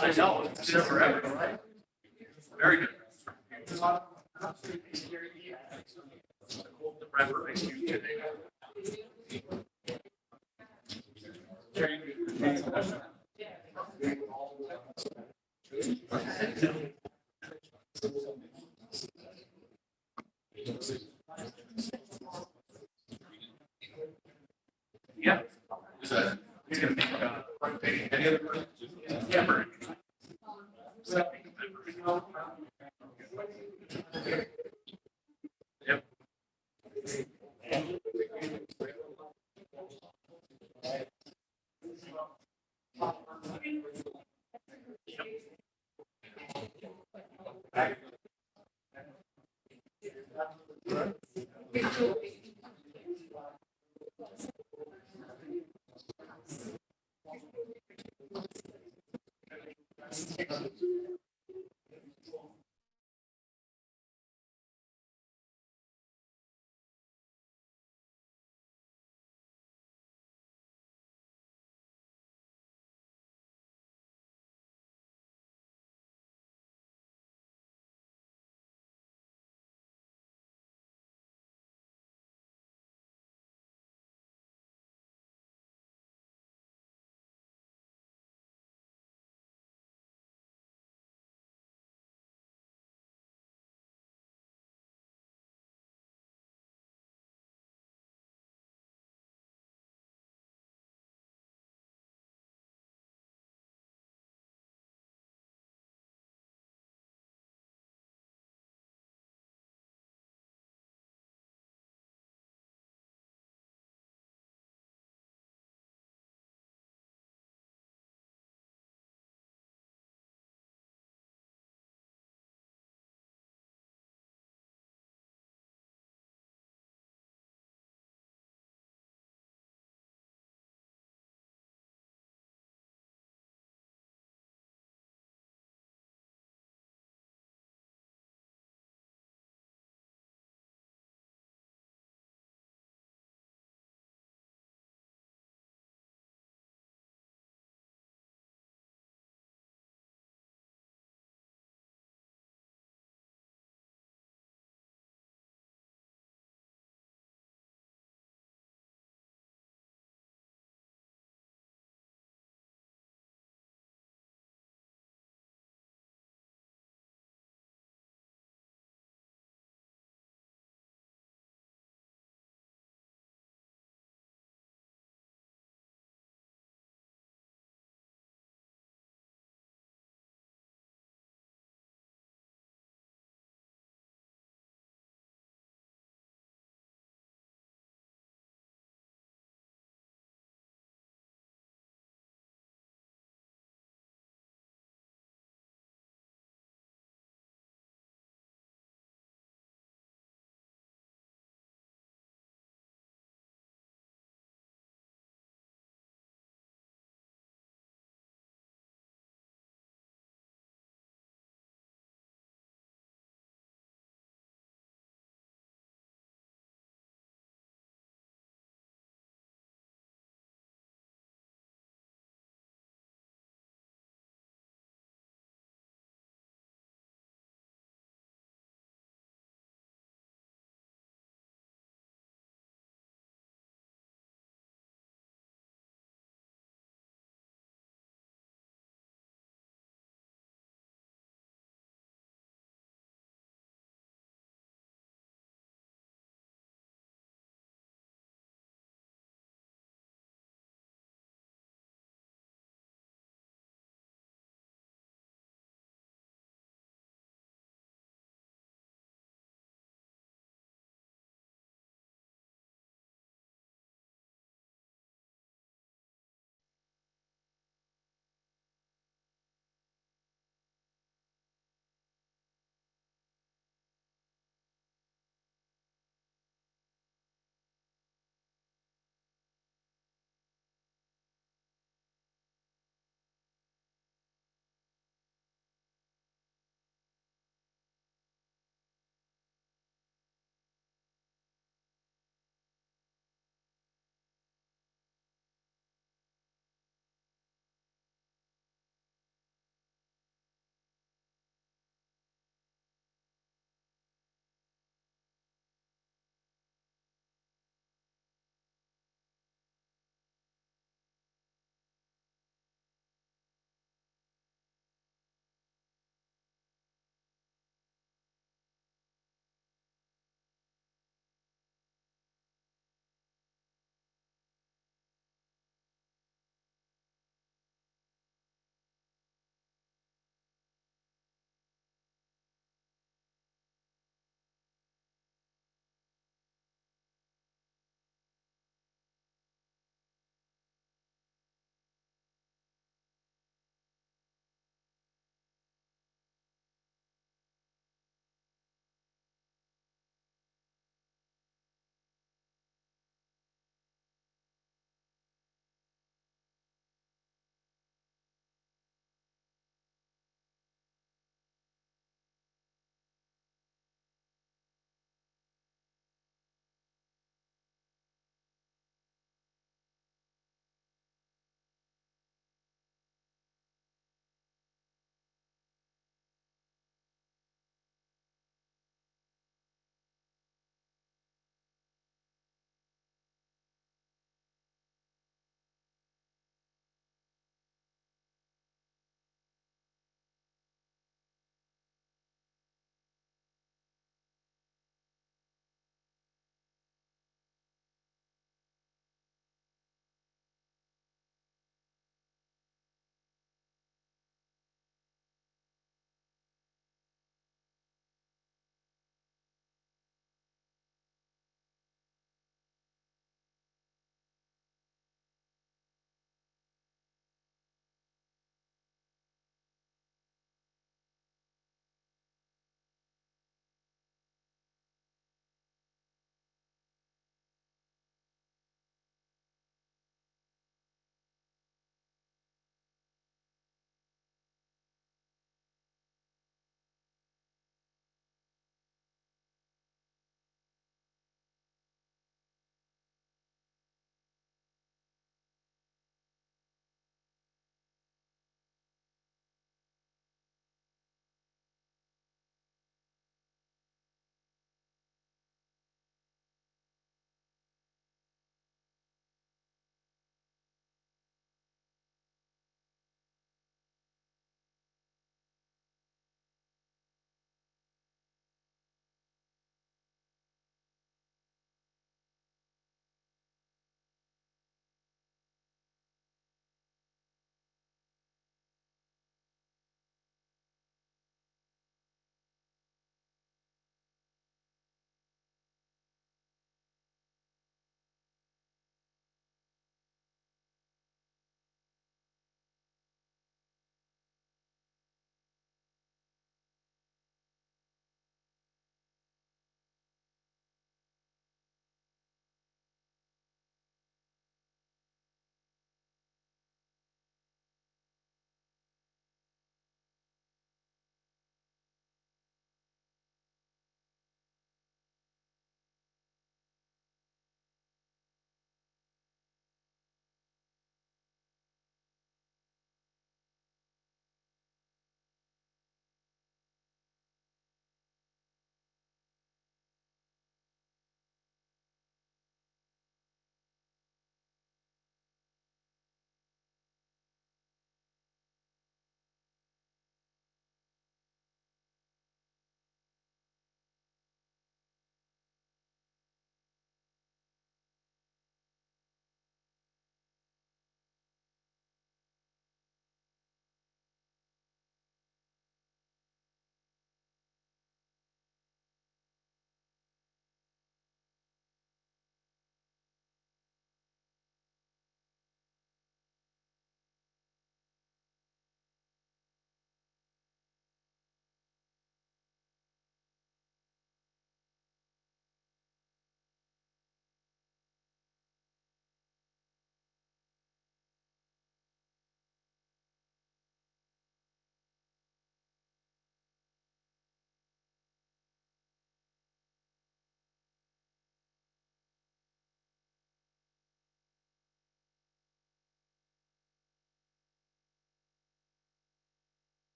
I know, it's been forever, right? Very good. The preparation today. Yeah. He's gonna make any other person? Yeah. Yep.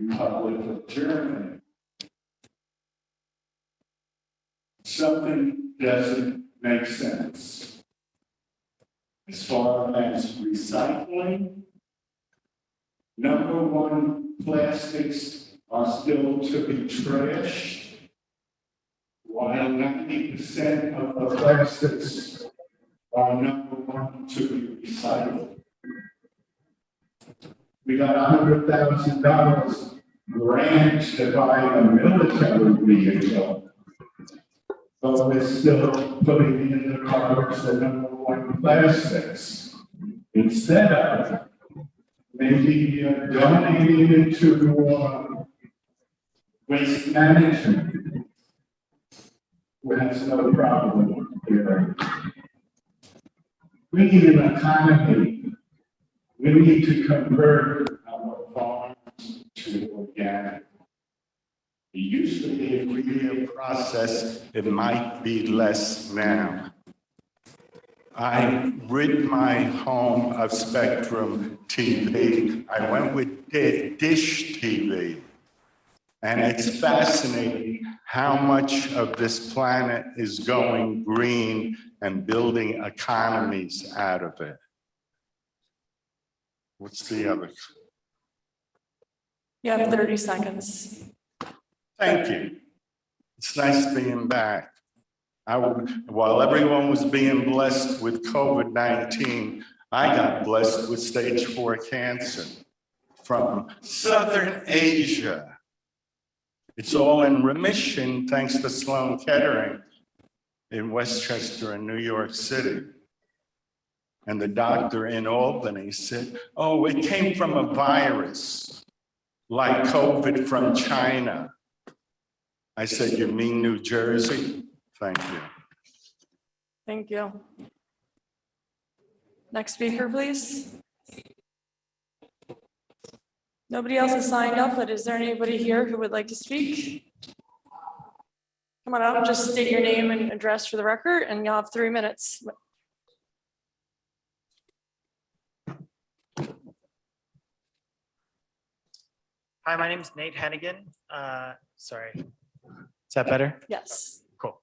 Republic of Germany. Something doesn't make sense. As far as recycling, number one, plastics are still to be trashed, while 90% of the plastics are number one to be recycled. We got $100,000 grant to buy a military vehicle, but we're still putting in the cars the number one plastics instead of maybe donating it to waste management, who has no problem here. We need an economy. We need to convert our farms to organic. It used to be a 3-year process. It might be less now. I rid my home of Spectrum TV. I went with Dish TV. And it's fascinating how much of this planet is going green and building economies out of it. What's the other? You have 30 seconds. Thank you. It's nice being back. While everyone was being blessed with COVID-19, I got blessed with stage 4 cancer from Southern Asia. It's all in remission thanks to Sloan Kettering in Westchester and New York City. And the doctor in Albany said, oh, it came from a virus, like COVID from China. I said, you mean New Jersey? Thank you. Thank you. Next speaker, please. Nobody else has signed up, but is there anybody here who would like to speak? Come on up, just state your name and address for the record, and you'll have 3 minutes. Hi, my name is Nate Hennigan. Sorry. Is that better? Yes. Cool.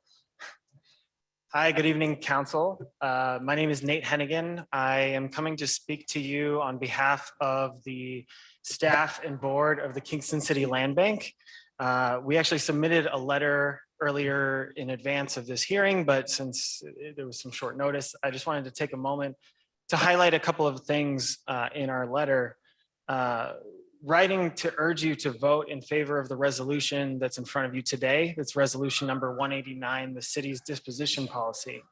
Hi, good evening, Council. My name is Nate Hennigan. I am coming to speak to you on behalf of the staff and board of the Kingston City Land Bank. We actually submitted a letter earlier in advance of this hearing, but since there was some short notice, I just wanted to take a moment to highlight a couple of things in our letter. Writing to urge you to vote in favor of the resolution that's in front of you today. That's resolution number 189, the city's disposition policy.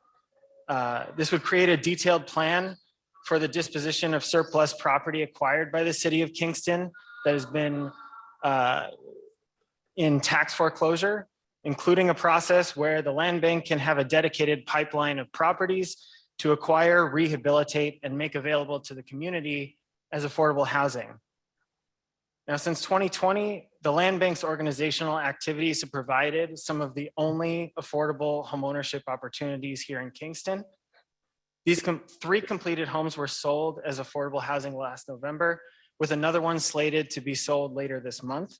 This would create a detailed plan for the disposition of surplus property acquired by the city of Kingston that has been in tax foreclosure, including a process where the land bank can have a dedicated pipeline of properties to acquire, rehabilitate, and make available to the community as affordable housing. Now, since 2020, the land bank's organizational activities have provided some of the only affordable homeownership opportunities here in Kingston. These 3 completed homes were sold as affordable housing last November, with another one slated to be sold later this month.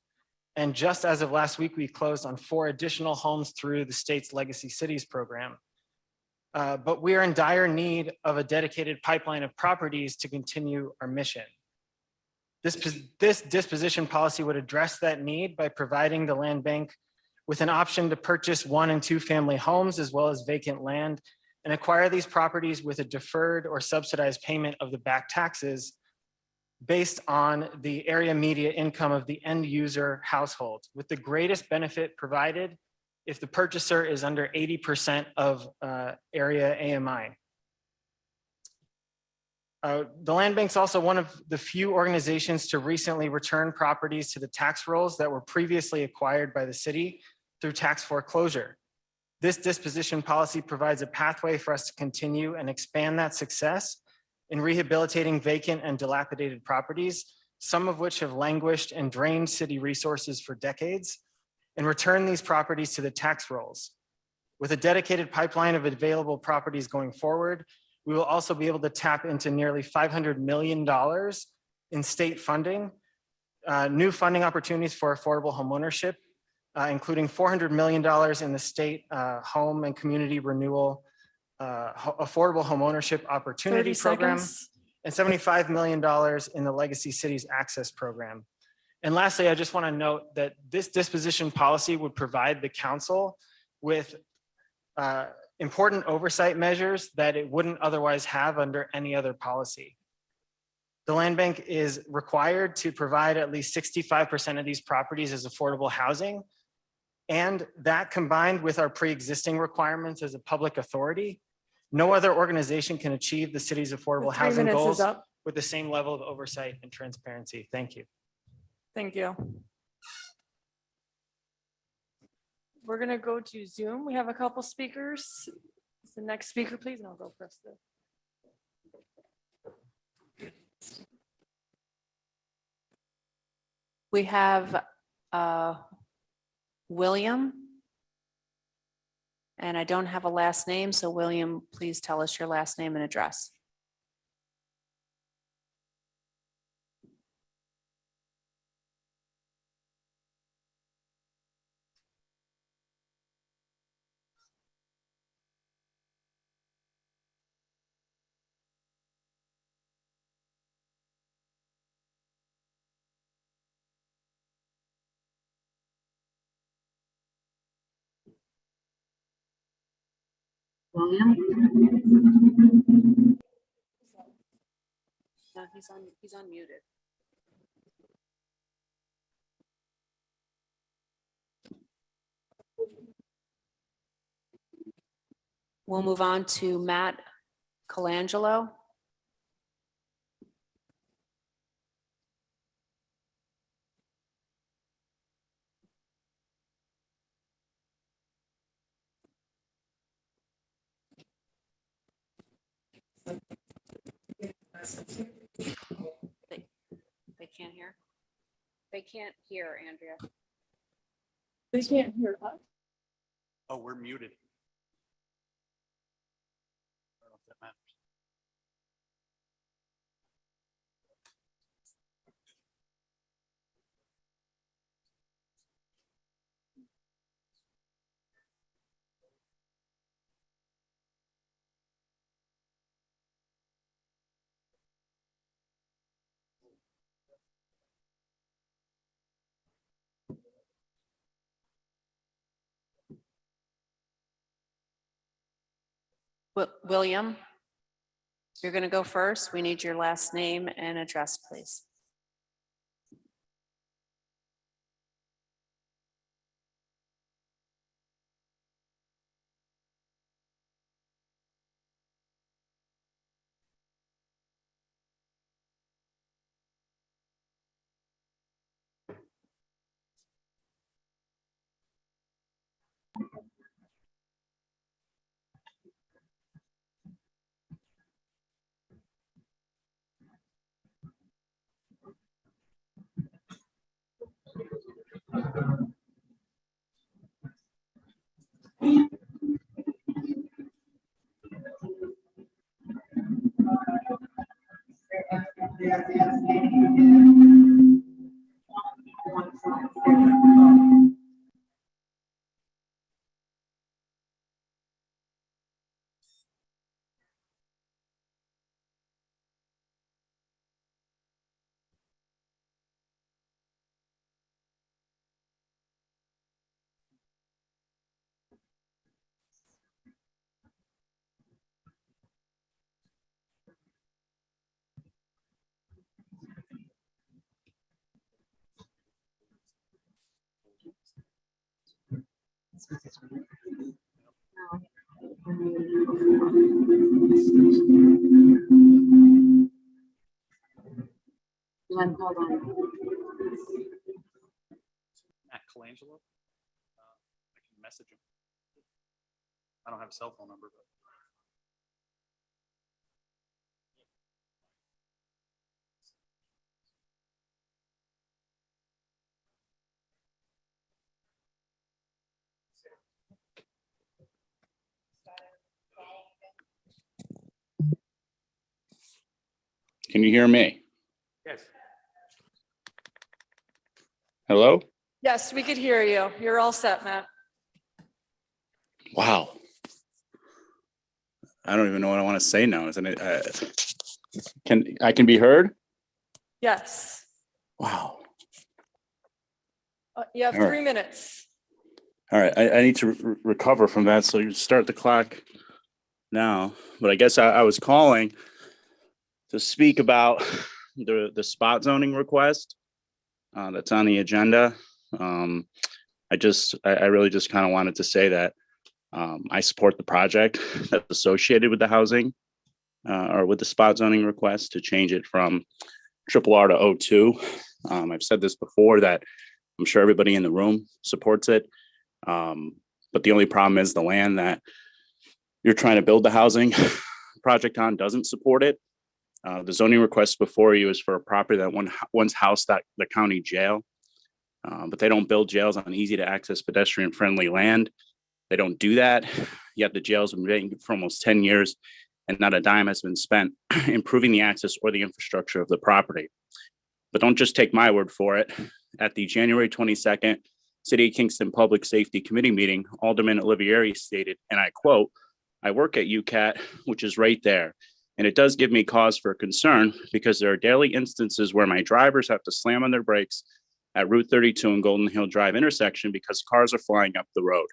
And just as of last week, we closed on 4 additional homes through the state's Legacy Cities program. But we are in dire need of a dedicated pipeline of properties to continue our mission. This disposition policy would address that need by providing the land bank with an option to purchase 1 and 2 family homes as well as vacant land and acquire these properties with a deferred or subsidized payment of the back taxes based on the area media income of the end user household, with the greatest benefit provided if the purchaser is under 80% of area AMI. The land bank's also one of the few organizations to recently return properties to the tax rolls that were previously acquired by the city through tax foreclosure. This disposition policy provides a pathway for us to continue and expand that success in rehabilitating vacant and dilapidated properties, some of which have languished and drained city resources for decades, and return these properties to the tax rolls. With a dedicated pipeline of available properties going forward, we will also be able to tap into nearly $500 million in state funding new funding opportunities for affordable homeownership, including $400 million in the state home and community renewal affordable homeownership 30 opportunity program, seconds. and $75 million in the Legacy Cities Access Program. And lastly, I just want to note that this disposition policy would provide the council with important oversight measures that it wouldn't otherwise have under any other policy. The land bank is required to provide at least 65% of these properties as affordable housing. And that combined with our pre-existing requirements as a public authority, no other organization can achieve the city's affordable The 3 housing minutes is goals up. with the same level of oversight and transparency. Thank you. Thank you. We're gonna go to Zoom. We have a couple speakers. The next speaker, please, and I'll go press the. We have William. And I don't have a last name, so William, please tell us your last name and address. William? No, he's unmuted. We'll move on to Matt Colangelo. They can't hear? They can't hear, Andrea. They can't hear us. Oh, we're muted. I don't know if that matters. William, you're going to go first. We need your last name and address, please. Hold on. Matt Colangelo. I can message him. I don't have a cell phone number, but. Can you hear me? Yes. Hello? Yes, we could hear you. You're all set, Matt. Wow. I don't even know what I want to say now. Isn't it? I can be heard? Yes. Wow. You have All right. 3 minutes. All right. I need to recover from that. So you start the clock now. But I guess I was calling to speak about the spot zoning request that's on the agenda. I really just kind of wanted to say that I support the project that's associated with the housing or with the spot zoning request to change it from RRR to O2. I've said this before that I'm sure everybody in the room supports it. But the only problem is the land that you're trying to build the housing project on doesn't support it. The zoning request before you is for a property that once housed the county jail. But they don't build jails on easy to access pedestrian friendly land. They don't do that. Yet the jail's been vacant for almost 10 years and not a dime has been spent improving the access or the infrastructure of the property. But don't just take my word for it. At the January 22nd City of Kingston Public Safety Committee meeting, Alderman Olivieri stated, and I quote, "I work at UCAT, which is right there. And it does give me cause for concern because there are daily instances where my drivers have to slam on their brakes at Route 32 and Golden Hill Drive intersection because cars are flying up the road.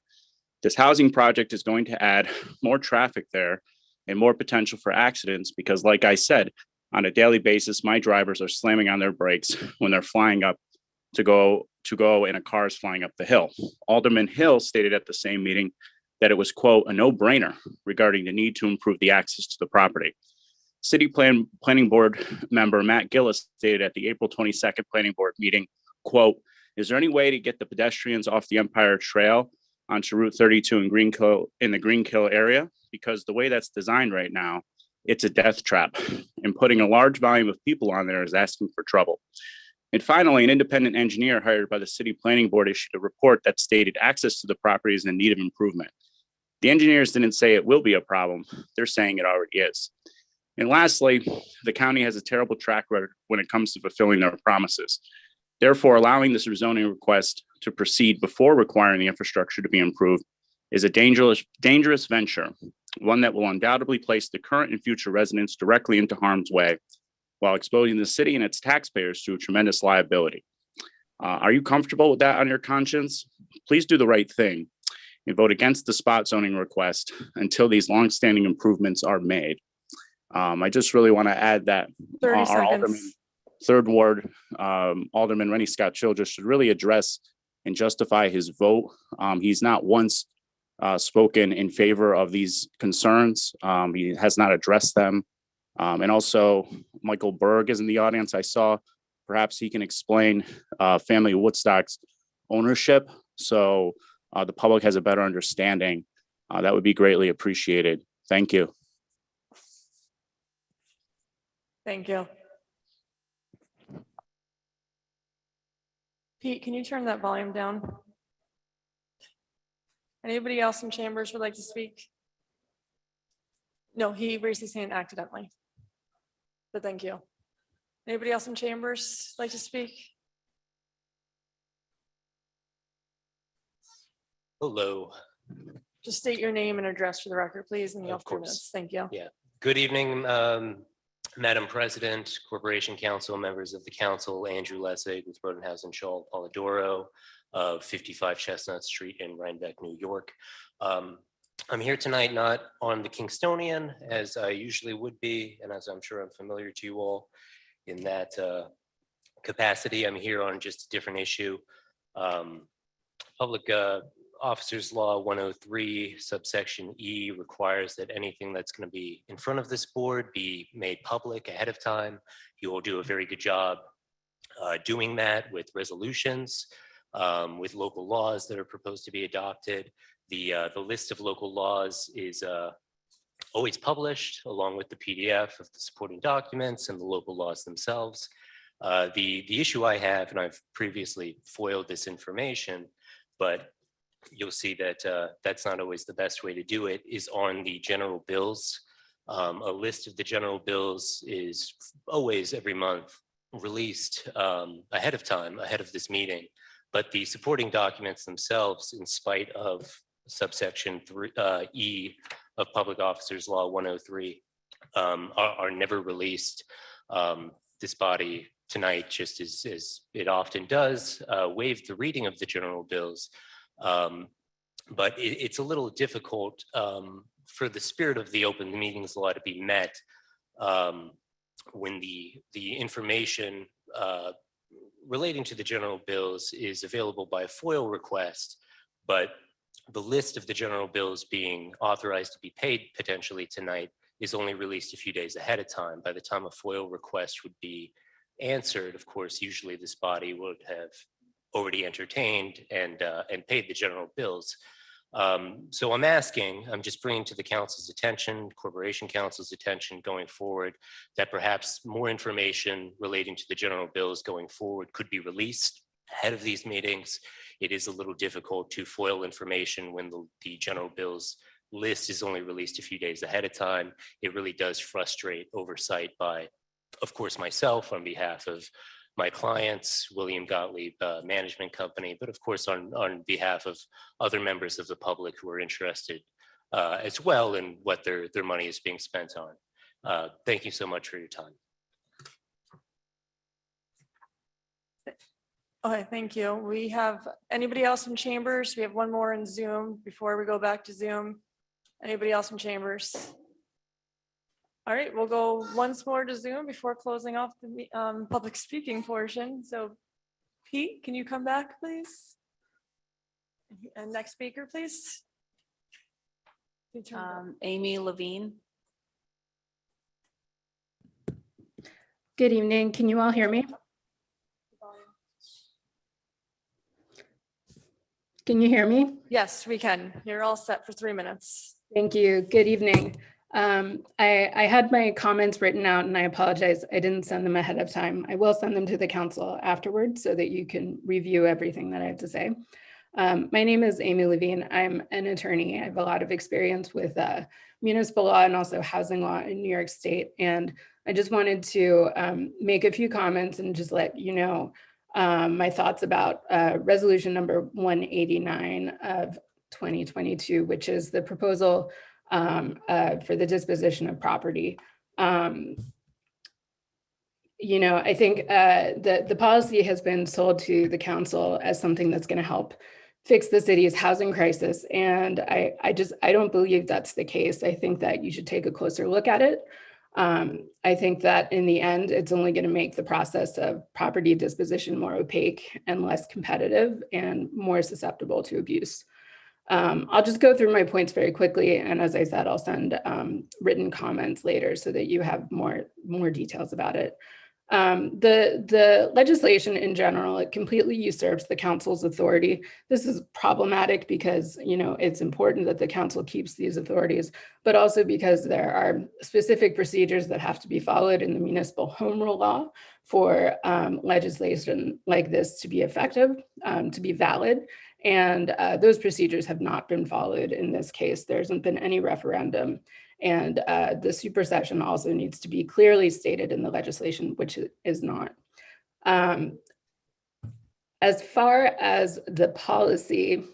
This housing project is going to add more traffic there and more potential for accidents because, like I said, on a daily basis, my drivers are slamming on their brakes when they're flying up to go and a car is flying up the hill." Alderman Hill stated at the same meeting that it was, quote, "a no-brainer regarding the need to improve the access to the property." City Planning Board member Matt Gillis stated at the April 22nd Planning Board meeting, quote, "Is there any way to get the pedestrians off the Empire Trail onto Route 32 in the Greenkill area? Because the way that's designed right now, it's a death trap. And putting a large volume of people on there is asking for trouble." And finally, an independent engineer hired by the City Planning Board issued a report that stated access to the property is in need of improvement. The engineers didn't say it will be a problem. They're saying it already is. And lastly, the county has a terrible track record when it comes to fulfilling their promises. Therefore, allowing this rezoning request to proceed before requiring the infrastructure to be improved is a dangerous venture, one that will undoubtedly place the current and future residents directly into harm's way while exposing the city and its taxpayers to a tremendous liability. Are you comfortable with that on your conscience? Please do the right thing and vote against the spot zoning request until these longstanding improvements are made. I just really want to add that 30 our Alderman, seconds. Third Ward, Alderman Rennie Scott Childress should really address and justify his vote. He's not once spoken in favor of these concerns. He has not addressed them. And also, Michael Berg is in the audience. I saw perhaps he can explain Family Woodstock's ownership so the public has a better understanding. That would be greatly appreciated. Thank you. Thank you. Pete, can you turn that volume down? Anybody else in chambers would like to speak? No, he raised his hand accidentally. But thank you. Anybody else in chambers like to speak? Hello. Just state your name and address for the record, please, and you have Of 3 course. minutes. Thank you. Yeah. Good evening, Madam President, Corporation Council, members of the council, Andrew Lessig with Rodenhouse and Shaw Polidoro of 55 Chestnut Street in Rhinebeck, New York. I'm here tonight not on the Kingstonian as I usually would be, and as I'm sure I'm familiar to you all in that capacity. I'm here on just a different issue. Public Officers Law 103 subsection E requires that anything that's going to be in front of this board be made public ahead of time. You will do a very good job doing that with resolutions, with local laws that are proposed to be adopted. The list of local laws is always published along with the PDF of the supporting documents and the local laws themselves. The issue I have, and I've previously foiled this information, but you'll see that that's not always the best way to do it, is on the general bills. A list of the general bills is always every month released ahead of time, ahead of this meeting. But the supporting documents themselves, in spite of subsection E of Public Officers Law 103, are never released. This body tonight, just as it often does, waived the reading of the general bills. But it's a little difficult for the spirit of the open meetings law to be met when the information relating to the general bills is available by a FOIL request, but the list of the general bills being authorized to be paid potentially tonight is only released a few days ahead of time. By the time a FOIL request would be answered, of course, usually this body would have already entertained and paid the general bills. So I'm just bringing to the council's attention, Corporation Council's attention going forward, that perhaps more information relating to the general bills going forward could be released ahead of these meetings. It is a little difficult to FOIL information when the general bills list is only released a few days ahead of time. It really does frustrate oversight by, of course, myself on behalf of my clients, William Gottlieb Management Company, but of course on behalf of other members of the public who are interested as well in what their money is being spent on. Thank you so much for your time. Okay, thank you. We have anybody else in chambers? We have one more in Zoom before we go back to Zoom. Anybody else in chambers? All right, we'll go once more to Zoom before closing off the public speaking portion. So Pete, can you come back, please? And next speaker, please. Amy Levine. Good evening. Can you all hear me? Can you hear me? Yes, we can. You're all set for 3 minutes. Thank you. Good evening. I had my comments written out and I apologize. I didn't send them ahead of time. I will send them to the council afterwards so that you can review everything that I have to say. My name is Amy Levine. I'm an attorney. I have a lot of experience with municipal law and also housing law in New York State. And I just wanted to make a few comments and just let you know my thoughts about resolution number 189 of 2022, which is the proposal for the disposition of property. You know, I think the policy has been sold to the council as something that's going to help fix the city's housing crisis. And I don't believe that's the case. I think that you should take a closer look at it. I think that in the end, it's only going to make the process of property disposition more opaque and less competitive and more susceptible to abuse. I'll just go through my points very quickly. And as I said, I'll send written comments later so that you have more details about it. The legislation in general, it completely usurps the council's authority. This is problematic because, you know, it's important that the council keeps these authorities, but also because there are specific procedures that have to be followed in the municipal home rule law for legislation like this to be effective, to be valid. And those procedures have not been followed in this case. There hasn't been any referendum. And the supersession also needs to be clearly stated in the legislation, which it is not. As far as the policy,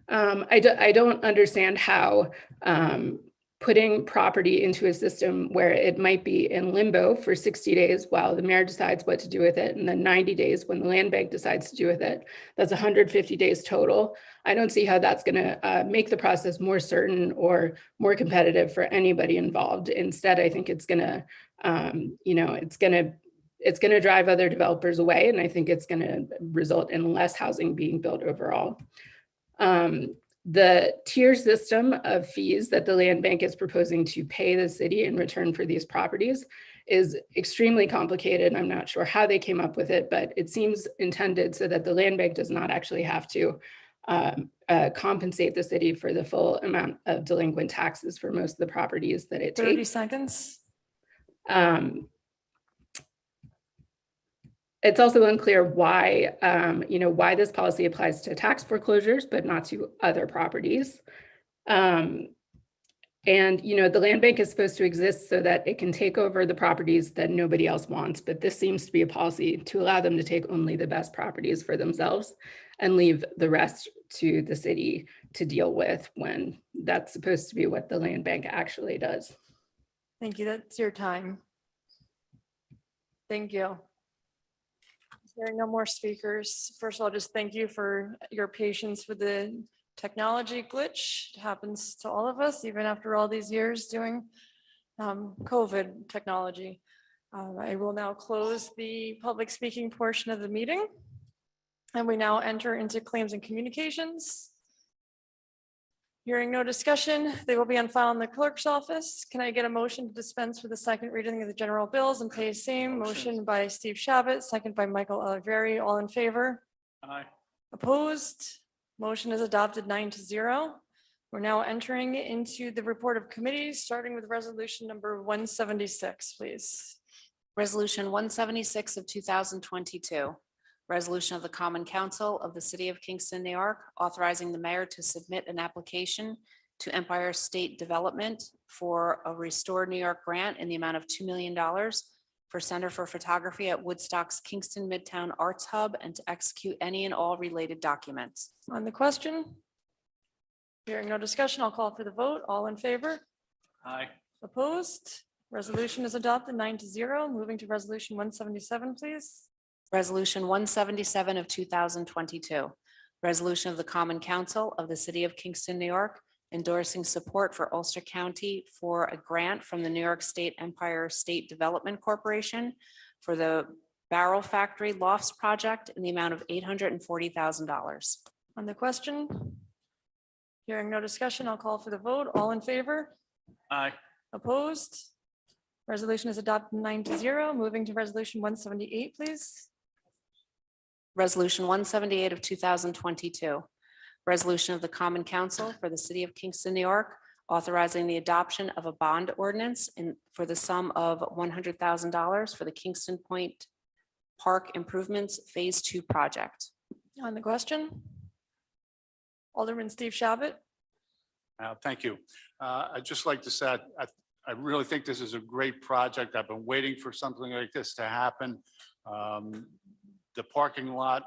I don't understand how putting property into a system where it might be in limbo for 60 days while the mayor decides what to do with it, and then 90 days when the land bank decides to do with it, that's 150 days total. I don't see how that's going to make the process more certain or more competitive for anybody involved. Instead, I think it's going to, you know, it's going to drive other developers away, and I think it's going to result in less housing being built overall. The tier system of fees that the land bank is proposing to pay the city in return for these properties is extremely complicated. I'm not sure how they came up with it, but it seems intended so that the land bank does not actually have to compensate the city for the full amount of delinquent taxes for most of the properties that it 30 takes. seconds. It's also unclear why, why this policy applies to tax foreclosures, but not to other properties. And, the land bank is supposed to exist so that it can take over the properties that nobody else wants. But this seems to be a policy to allow them to take only the best properties for themselves and leave the rest to the city to deal with, when that's supposed to be what the land bank actually does. Thank you. That's your time. Thank you. Hearing no more speakers. First of all, just thank you for your patience with the technology glitch. It happens to all of us, even after all these years doing COVID technology. I will now close the public speaking portion of the meeting. And we now enter into claims and communications. Hearing no discussion, they will be on file in the clerk's office. Can I get a motion to dispense with the second reading of the general bills and pay same? Motion by Steve Shabbat, second by Michael Oliveri. All in favor? Aye. Opposed? Motion is adopted 9-0. We're now entering into the report of committees, starting with resolution number 176, please. Resolution 176 of 2022. Resolution of the Common Council of the City of Kingston, New York, authorizing the mayor to submit an application to Empire State Development for a Restore New York grant in the amount of $2 million for Center for Photography at Woodstock's Kingston Midtown Arts Hub, and to execute any and all related documents. On the question? Hearing no discussion, I'll call for the vote. All in favor? Aye. Opposed? Resolution is adopted 9-0. Moving to resolution 177, please. Resolution 177 of 2022. Resolution of the Common Council of the City of Kingston, New York, endorsing support for Ulster County for a grant from the New York State Empire State Development Corporation for the Barrel Factory Lofts project in the amount of $840,000. On the question? Hearing no discussion, I'll call for the vote. All in favor? Aye. Opposed? Resolution is adopted 9-0. Moving to resolution 178, please. Resolution 178 of 2022. Resolution of the Common Council for the City of Kingston, New York, authorizing the adoption of a bond ordinance for the sum of $100,000 for the Kingston Point Park Improvements Phase 2 project. On the question? Alderman Steve Shabbat. Thank you. I'd just like to say, I really think this is a great project. I've been waiting for something like this to happen. The parking lot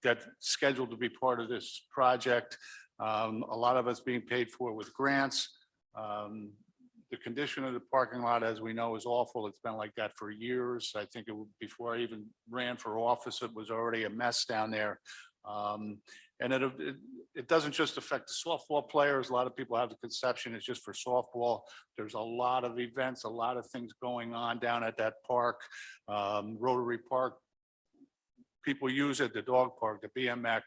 that's scheduled to be part of this project, a lot of it's being paid for with grants. The condition of the parking lot, as we know, is awful. It's been like that for years. I think before I even ran for office, it was already a mess down there. And it doesn't just affect the softball players. A lot of people have the conception it's just for softball. There's a lot of events, a lot of things going on down at that park. Rotary Park, people use it, the dog park, the BMX.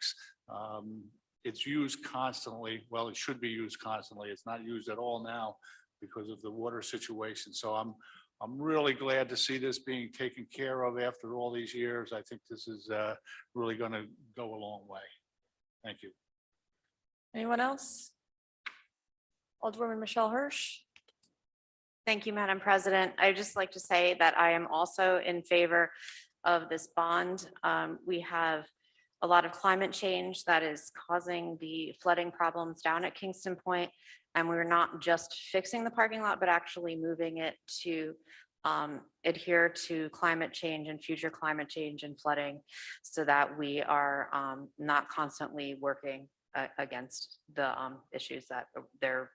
It's used constantly. Well, it should be used constantly. It's not used at all now because of the water situation. So I'm really glad to see this being taken care of after all these years. I think this is really going to go a long way. Thank you. Anyone else? Alderwoman Michelle Hirsch. Thank you, Madam President. I'd just like to say that I am also in favor of this bond. We have a lot of climate change that is causing the flooding problems down at Kingston Point. And we're not just fixing the parking lot, but actually moving it to adhere to climate change and future climate change and flooding, so that we are not constantly working against the issues that they're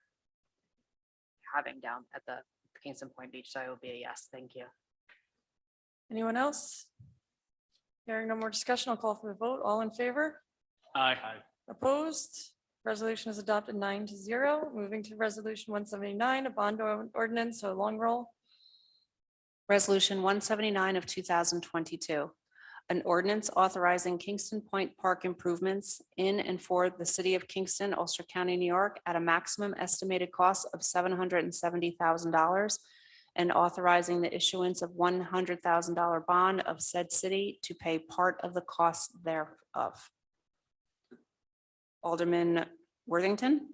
having down at the Kingston Point Beach. So I will be a yes. Thank you. Anyone else? Hearing no more discussion, I'll call for the vote. All in favor? Aye. Opposed? Resolution is adopted 9-0. Moving to resolution 179, a bond ordinance, so long roll. Resolution 179 of 2022. An ordinance authorizing Kingston Point Park improvements in and for the City of Kingston, Ulster County, New York, at a maximum estimated cost of $770,000, and authorizing the issuance of $100,000 bond of said city to pay part of the cost thereof. Alderman Worthington.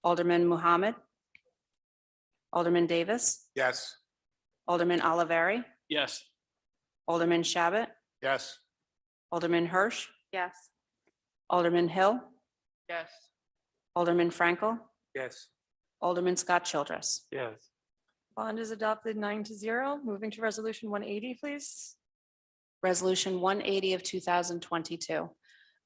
Alderman Muhammad. Alderman Davis. Yes. Alderman Oliveri. Yes. Alderman Shabbat. Yes. Alderman Hirsch. Yes. Alderman Hill. Yes. Alderman Frankel, Yes. Alderman Scott Childress. Yes. Bond is adopted 9-0. Moving to resolution 180, please. Resolution 180 of 2022.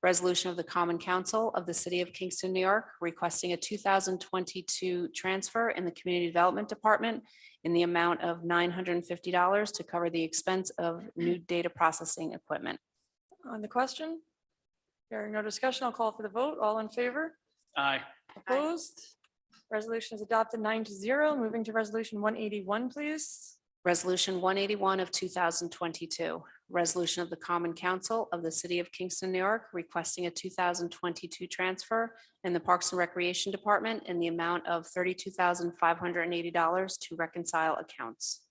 Resolution of the Common Council of the City of Kingston, New York, requesting a 2022 transfer in the Community Development Department in the amount of $950 to cover the expense of new data processing equipment. On the question? Hearing no discussion, I'll call for the vote. All in favor? Aye. Opposed? Resolution is adopted 9-0. Moving to resolution 181, please. Resolution 181 of 2022. Resolution of the Common Council of the City of Kingston, New York, requesting a 2022 transfer in the Parks and Recreation Department in the amount of $32,580 to reconcile accounts.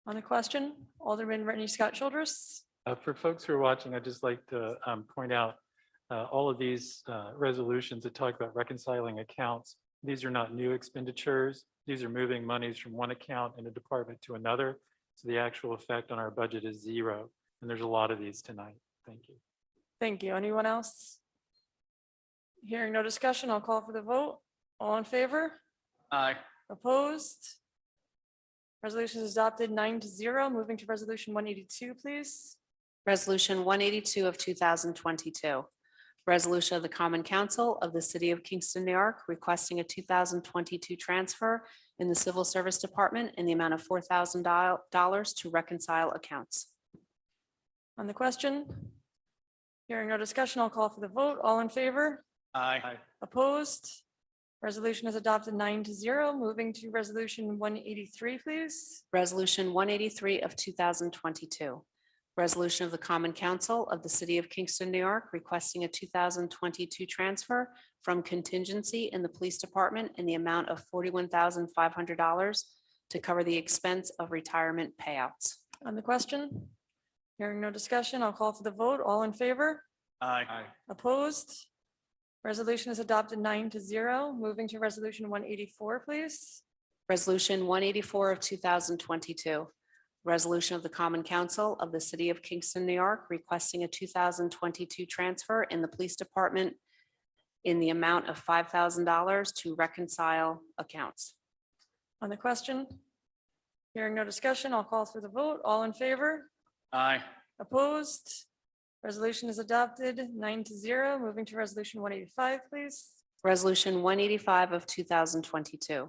On the question, Alderman Rennie Scott Childress. For folks who are watching, I'd just like to point out all of these resolutions that talk about reconciling accounts. These are not new expenditures. These are moving monies from one account in a department to another. So the actual effect on our budget is zero. And there's a lot of these tonight. Thank you. Thank you. Anyone else? Hearing no discussion, I'll call for the vote. All in favor? Aye. Opposed? Resolution is adopted 9-0. Moving to resolution 182, please. Resolution 182 of 2022. Resolution of the Common Council of the City of Kingston, New York, requesting a 2022 transfer in the Civil Service Department in the amount of $4,000 to reconcile accounts. On the question? Hearing no discussion, I'll call for the vote. All in favor? Aye. Opposed? Resolution is adopted 9-0. Moving to resolution 183, please. Resolution 183 of 2022. Resolution of the Common Council of the City of Kingston, New York, requesting a 2022 transfer from contingency in the Police Department in the amount of $41,500 to cover the expense of retirement payouts. On the question? Hearing no discussion, I'll call for the vote. All in favor? Aye. Opposed? Resolution is adopted 9-0. Moving to resolution 184, please. Resolution 184 of 2022. Resolution of the Common Council of the City of Kingston, New York, requesting a 2022 transfer in the Police Department in the amount of $5,000 to reconcile accounts. On the question? Hearing no discussion, I'll call for the vote. All in favor? Aye. Opposed? Resolution is adopted 9-0. Moving to resolution 185, please. Resolution 185 of 2022.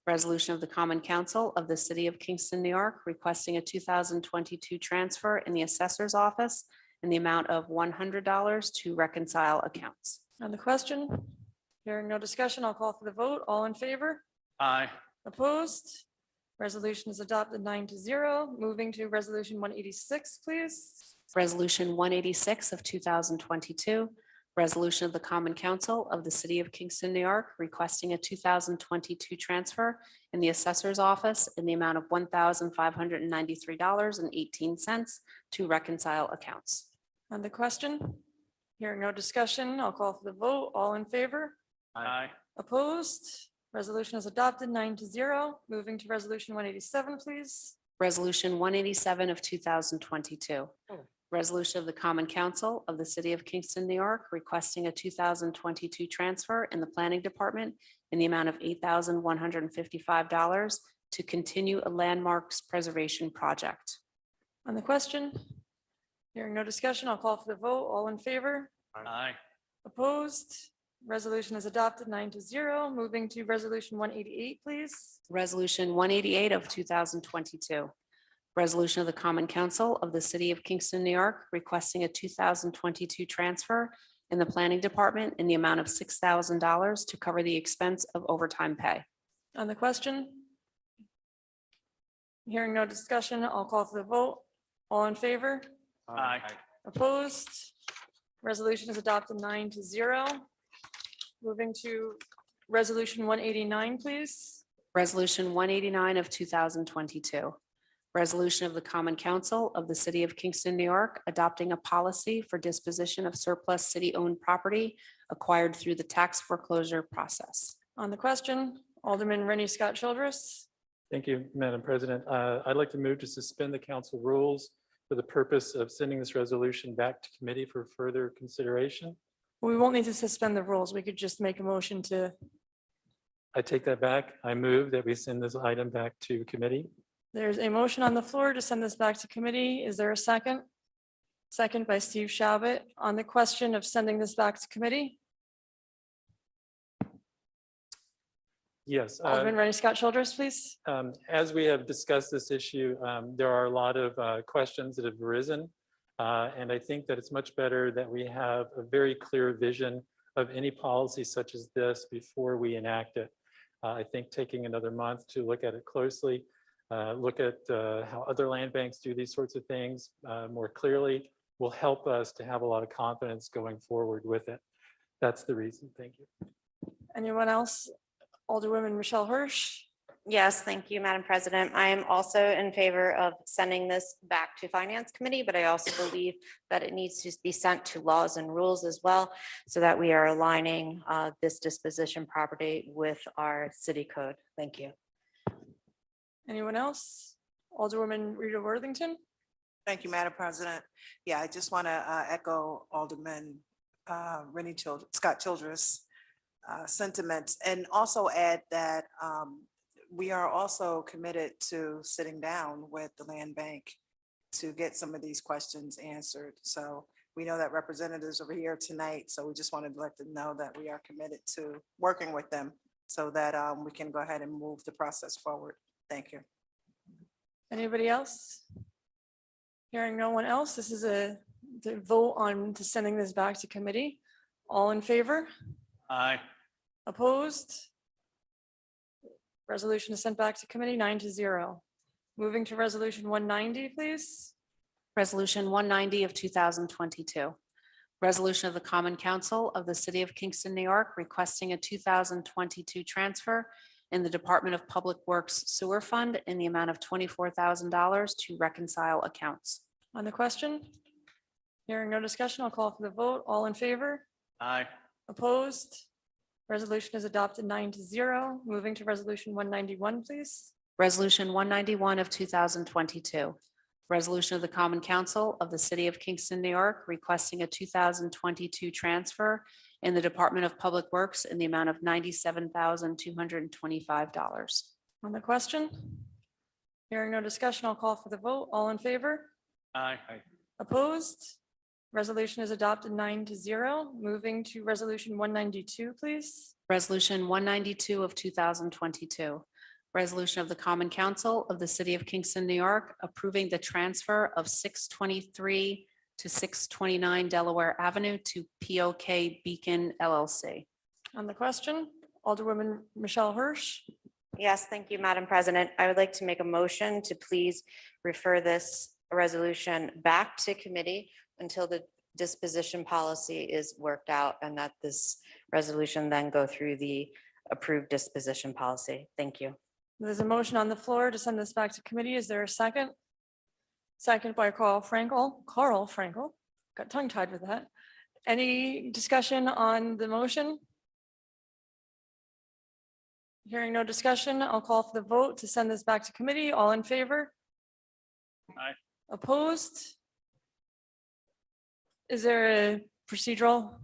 Resolution of the Common Council of the City of Kingston, New York, requesting a 2022 transfer in the Assessor's Office in the amount of $100 to reconcile accounts. On the question? Hearing no discussion, I'll call for the vote. All in favor? Aye. Opposed? Resolution is adopted 9-0. Moving to resolution 186, please. Resolution 186 of 2022. Resolution of the Common Council of the City of Kingston, New York, requesting a 2022 transfer in the Assessor's Office in the amount of $1,593.18 to reconcile accounts. On the question? Hearing no discussion, I'll call for the vote. All in favor? Aye. Opposed? Resolution is adopted 9-0. Moving to resolution 187, please. Resolution 187 of 2022. Resolution of the Common Council of the City of Kingston, New York, requesting a 2022 transfer in the Planning Department in the amount of $8,155 to continue a landmarks preservation project. On the question? Hearing no discussion, I'll call for the vote. All in favor? Aye. Opposed? Resolution is adopted 9-0. Moving to resolution 188, please. Resolution 188 of 2022. Resolution of the Common Council of the City of Kingston, New York, requesting a 2022 transfer in the Planning Department in the amount of $6,000 to cover the expense of overtime pay. On the question? Hearing no discussion, I'll call for the vote. All in favor? Aye. Opposed? Resolution is adopted 9-0. Moving to resolution 189, please. Resolution 189 of 2022. Resolution of the Common Council of the City of Kingston, New York, adopting a policy for disposition of surplus city-owned property acquired through the tax foreclosure process. On the question, Alderman Rennie Scott Childress. Thank you, Madam President. I'd like to move to suspend the council rules for the purpose of sending this resolution back to committee for further consideration. We won't need to suspend the rules. We could just make a motion to, I take that back. I move that we send this item back to committee. there's a motion on the floor to send this back to committee. Is there a second? Second by Steve Shabbat on the question of sending this back to committee. Yes. Alderman Rennie Scott Childress, please. As we have discussed this issue, there are a lot of questions that have arisen. And I think that it's much better that we have a very clear vision of any policy such as this before we enact it. I think taking another month to look at it closely, look at how other land banks do these sorts of things more clearly will help us to have a lot of confidence going forward with it. That's the reason. Thank you. Anyone else? Alderwoman Michelle Hirsch. Yes, thank you, Madam President. I am also in favor of sending this back to Finance Committee, but I also believe that it needs to be sent to Laws and Rules as well, so that we are aligning this disposition property with our city code. Thank you. Anyone else? Alderwoman Rita Worthington. Thank you, Madam President. Yeah, I just want to echo Alderman Scott Childress' sentiments, and also add that we are also committed to sitting down with the land bank to get some of these questions answered. So we know that representatives are here tonight, so we just wanted to let them know that we are committed to working with them so that we can go ahead and move the process forward. Thank you. Anybody else? Hearing no one else, this is the vote on to sending this back to committee. All in favor? Aye. Opposed? Resolution is sent back to committee 9-0. Moving to resolution 190, please. Resolution 190 of 2022. Resolution of the Common Council of the City of Kingston, New York, requesting a 2022 transfer in the Department of Public Works Sewer Fund in the amount of $24,000 to Reconcile accounts. On the question? Hearing no discussion, I'll call for the vote. All in favor? Aye. Opposed? Resolution is adopted 9-0. Moving to resolution 191, please. Resolution 191 of 2022. Resolution of the Common Council of the City of Kingston, New York, requesting a 2022 transfer in the Department of Public Works in the amount of $97,225. On the question? Hearing no discussion, I'll call for the vote. All in favor? Aye. Opposed? Resolution is adopted 9-0. Moving to resolution 192, please. Resolution 192 of 2022. Resolution of the Common Council of the City of Kingston, New York, approving the transfer of 623 to 629 Delaware Avenue to POK Beacon LLC. On the question, Alderwoman Michelle Hirsch. Yes, thank you, Madam President. I would like to make a motion to please refer this resolution back to committee until the disposition policy is worked out, and that this resolution then go through the approved disposition policy. Thank you. There's a motion on the floor to send this back to committee. Is there a second? Second by Carl Frankel. Got tongue tied with that. Any discussion on the motion? Hearing no discussion, I'll call for the vote to send this back to committee. All in favor? Aye. Opposed? Is there a procedural?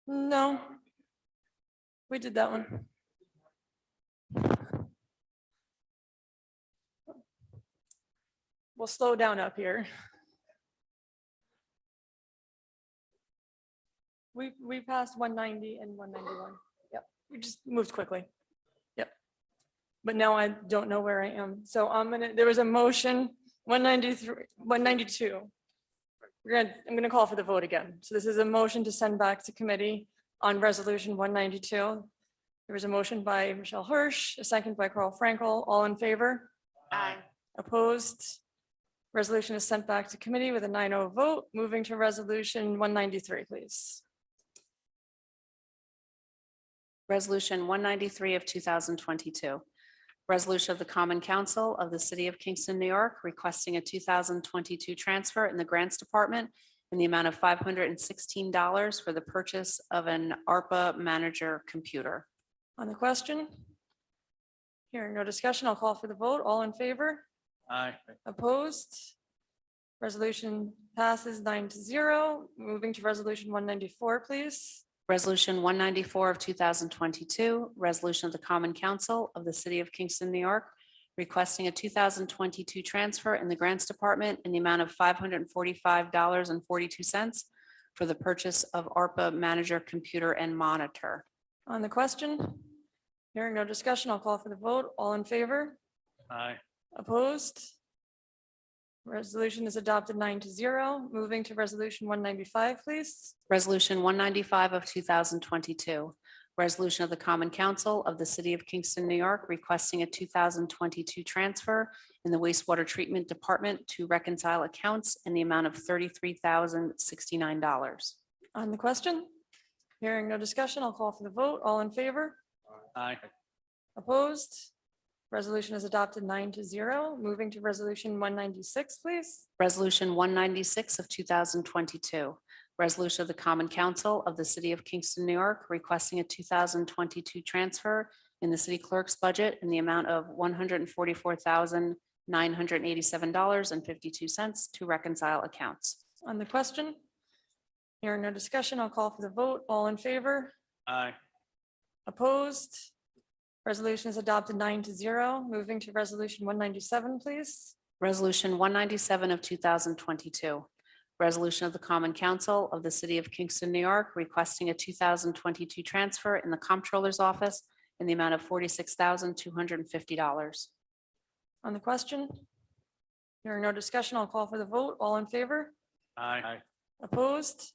No. We did that one. We'll slow down up here. We passed 190 and 191. Yep, we just moved quickly. Yep. But now I don't know where I am. So there was a motion, 193, 192. I'm gonna call for the vote again. So this is a motion to send back to committee on resolution 192. There was a motion by Michelle Hirsch, a second by Carl Frankel. All in favor? Aye. Opposed? Resolution is sent back to committee with a 9-0 vote. Moving to resolution 193, please. Resolution 193 of 2022. Resolution of the Common Council of the City of Kingston, New York, requesting a 2022 transfer in the Grants Department in the amount of $516 for the purchase of an ARPA Manager computer. On the question? Hearing no discussion, I'll call for the vote. All in favor? Aye. Opposed? Resolution passes 9-0. Moving to resolution 194, please. Resolution 194 of 2022, resolution of the Common Council of the City of Kingston, New York, requesting a 2022 transfer in the Grants Department in the amount of $545.42 for the purchase of ARPA Manager Computer and Monitor. On the question? Hearing no discussion, I'll call for the vote. All in favor? Aye. Opposed? Resolution is adopted 9-0. Moving to resolution 195, please. Resolution 195 of 2022, resolution of the Common Council of the City of Kingston, New York, requesting a 2022 transfer in the wastewater treatment department to reconcile accounts in the amount of $33,069. On the question? Hearing no discussion, I'll call for the vote. All in favor? Aye. Opposed? Resolution is adopted 9-0. Moving to resolution 196, please. Resolution 196 of 2022, resolution of the Common Council of the City of Kingston, New York, requesting a 2022 transfer in the city clerk's budget in the amount of $144,987.52 to reconcile accounts. On the question? Hearing no discussion, I'll call for the vote. All in favor? Aye. Opposed? Resolution is adopted 9-0. Moving to resolution 197, please. Resolution 197 of 2022, resolution of the Common Council of the City of Kingston, New York, requesting a 2022 transfer in the Comptroller's Office in the amount of $46,250. On the question? Hearing no discussion, I'll call for the vote. All in favor? Aye. Opposed?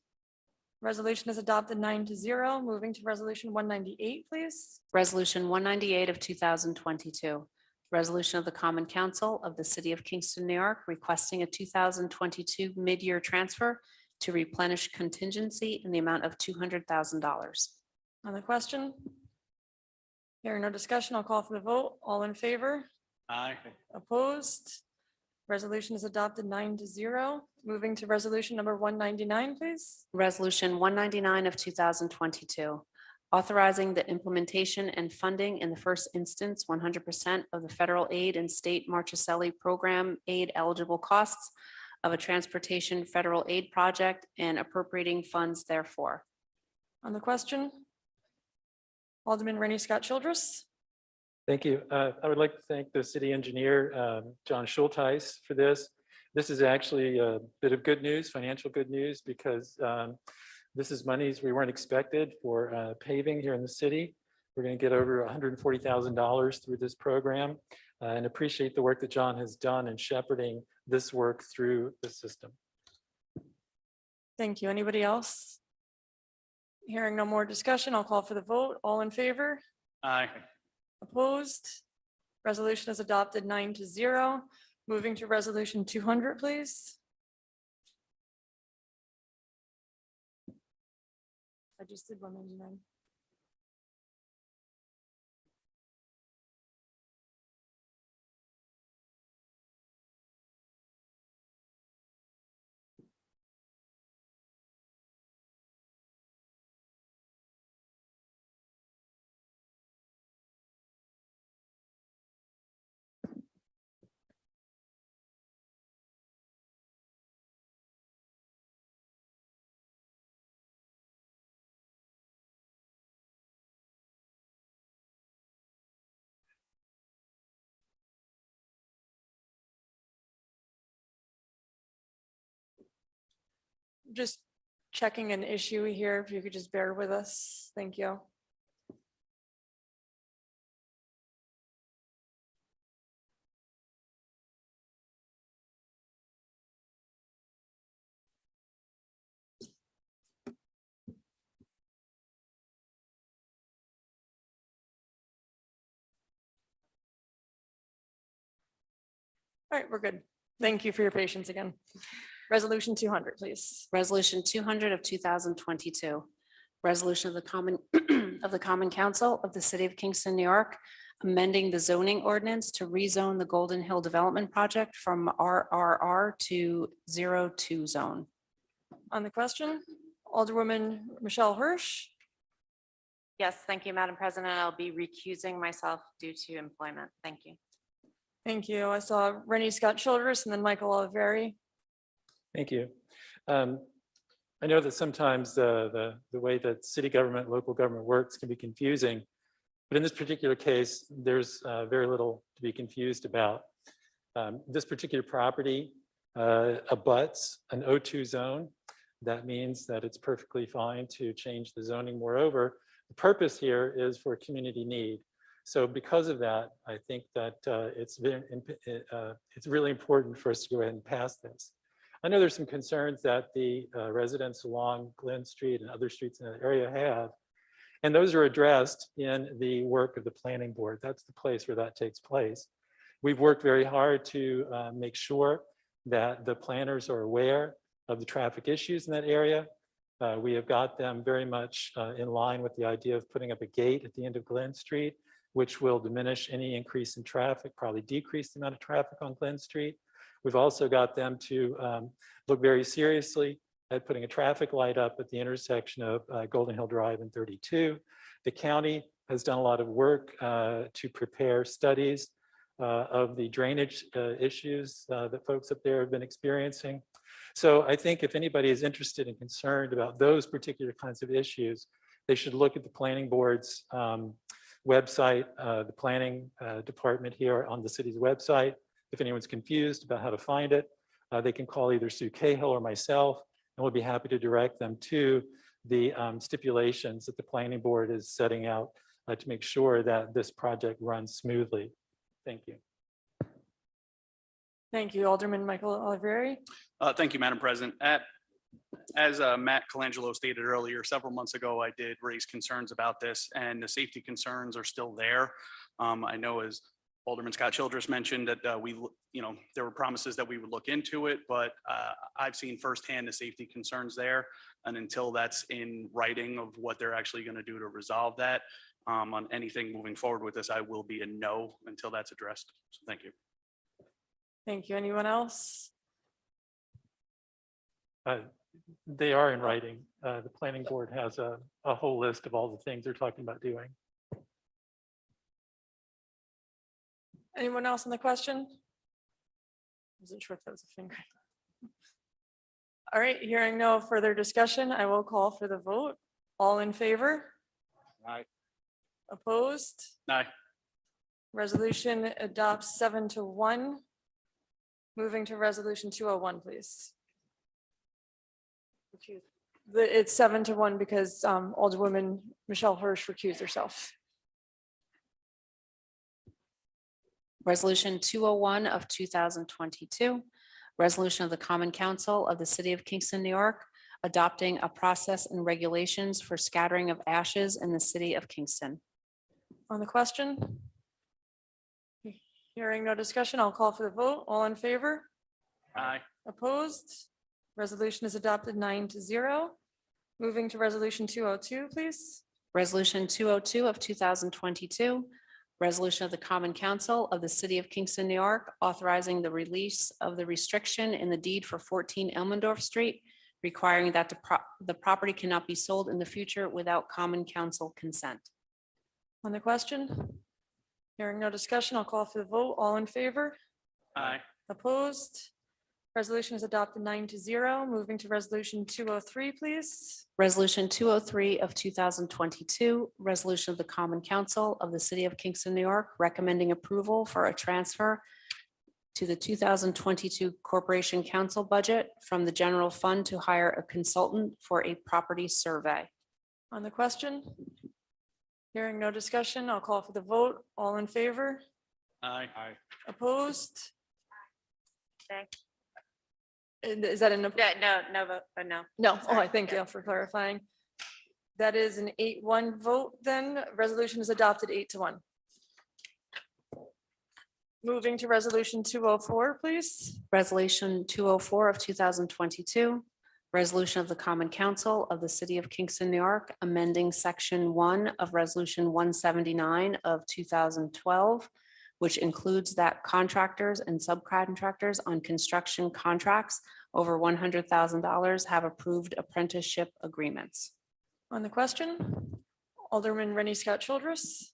Resolution is adopted 9-0. Moving to resolution 198, please. Resolution 198 of 2022, resolution of the Common Council of the City of Kingston, New York, requesting a 2022 mid-year transfer to replenish contingency in the amount of $200,000. On the question? Hearing no discussion, I'll call for the vote. All in favor? Aye. Opposed? Resolution is adopted 9-0. Moving to resolution number 199, please. Resolution 199 of 2022, authorizing the implementation and funding in the first instance 100% of the federal aid and state Marchicelli program aid eligible costs of a transportation federal aid project and appropriating funds therefore. On the question? Alderman Rennie Scott Childress. Thank you. I would like to thank the city engineer, John Schulteis, for this. This is actually a bit of good news, financial good news, because this is monies we weren't expected for paving here in the city. We're going to get over $140,000 through this program and appreciate the work that John has done in shepherding this work through the system. Thank you. Anybody else? Hearing no more discussion, I'll call for the vote. All in favor? Aye. Opposed? Resolution is adopted 9-0. Moving to resolution 200, please. I just did 199. Just checking an issue here. If you could just bear with us. Thank you. All right, we're good. Thank you for your patience again. Resolution 200, please. Resolution 200 of 2022, resolution of the Common Council of the City of Kingston, New York, amending the zoning ordinance to rezone the Golden Hill Development Project from RRR to 02 zone. On the question, Alderwoman Michelle Hirsch. Yes, thank you, Madam President. I'll be recusing myself due to employment. Thank you. Thank you. I saw Rennie Scott Childress and then Michael Oliveri. Thank you. I know that sometimes the way that city government, local government works can be confusing, but in this particular case, there's very little to be confused about. This particular property abuts an O2 zone. That means that it's perfectly fine to change the zoning. Moreover, the purpose here is for community need. So because of that, I think that it's really important for us to go ahead and pass this. I know there's some concerns that the residents along Glen Street and other streets in the area have, and those are addressed in the work of the planning board. That's the place where that takes place. We've worked very hard to make sure that the planners are aware of the traffic issues in that area. We have got them very much in line with the idea of putting up a gate at the end of Glen Street, which will diminish any increase in traffic, probably decrease the amount of traffic on Glen Street. We've also got them to look very seriously at putting a traffic light up at the intersection of Golden Hill Drive and 32. The county has done a lot of work to prepare studies of the drainage issues that folks up there have been experiencing. So I think if anybody is interested and concerned about those particular kinds of issues, they should look at the planning board's website, the planning department here on the city's website. If anyone's confused about how to find it, they can call either Sue Cahill or myself, and we'll be happy to direct them to the stipulations that the planning board is setting out to make sure that this project runs smoothly. Thank you. Thank you, Alderman Michael Olivieri. Thank you, Madam President. As Matt Colangelo stated earlier, several months ago, I did raise concerns about this, and the safety concerns are still there. I know as Alderman Scott Childress mentioned that there were promises that we would look into it, but I've seen firsthand the safety concerns there. And until that's in writing of what they're actually going to do to resolve that on anything moving forward with this, I will be a no until that's addressed. So thank you. Thank you. Anyone else? They are in writing. The planning board has a whole list of all the things they're talking about doing. Anyone else on the question? Wasn't sure if that was a finger. All right, hearing no further discussion, I will call for the vote. All in favor? Aye. Opposed? Aye. Resolution adopts 7-1. Moving to resolution 201, please. It's 7-1 because Alderwoman Michelle Hirsch recused herself. Resolution 201 of 2022, resolution of the Common Council of the City of Kingston, New York, adopting a process and regulations for scattering of ashes in the City of Kingston. On the question? Hearing no discussion, I'll call for the vote. All in favor? Aye. Opposed? Resolution is adopted 9-0. Moving to resolution 202, please. Resolution 202 of 2022, resolution of the Common Council of the City of Kingston, New York, authorizing the release of the restriction in the deed for 14 Elmendorf Street, requiring that the property cannot be sold in the future without Common Council consent. On the question? Hearing no discussion, I'll call for the vote. All in favor? Aye. Opposed? Resolution is adopted 9-0. Moving to resolution 203, please. Resolution 203 of 2022, resolution of the Common Council of the City of Kingston, New York, recommending approval for a transfer to the 2022 Corporation Council budget from the general fund to hire a consultant for a property survey. On the question? Hearing no discussion, I'll call for the vote. All in favor? Aye. Aye. Opposed? Okay. Is that an? No vote, no. No, oh, I Sorry. thank you for clarifying. That is an 8-1 vote then. Resolution is adopted 8-1. Moving to resolution 204, please. Resolution 204 of 2022, resolution of the Common Council of the City of Kingston, New York, amending section 1 of resolution 179 of 2012, which includes that contractors and subcontractors on construction contracts over $100,000 have approved apprenticeship agreements. On the question, Alderman Rennie Scott Childress.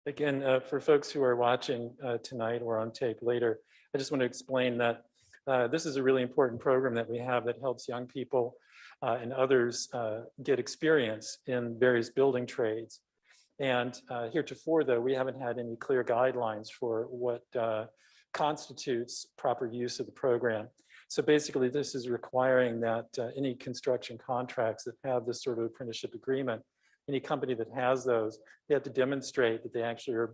Again, for folks who are watching tonight or on tape later, I just want to explain that This is a really important program that we have that helps young people and others get experience in various building trades. And heretofore, though, we haven't had any clear guidelines for what constitutes proper use of the program. So basically, this is requiring that any construction contracts that have this sort of apprenticeship agreement, any company that has those, they have to demonstrate that they actually are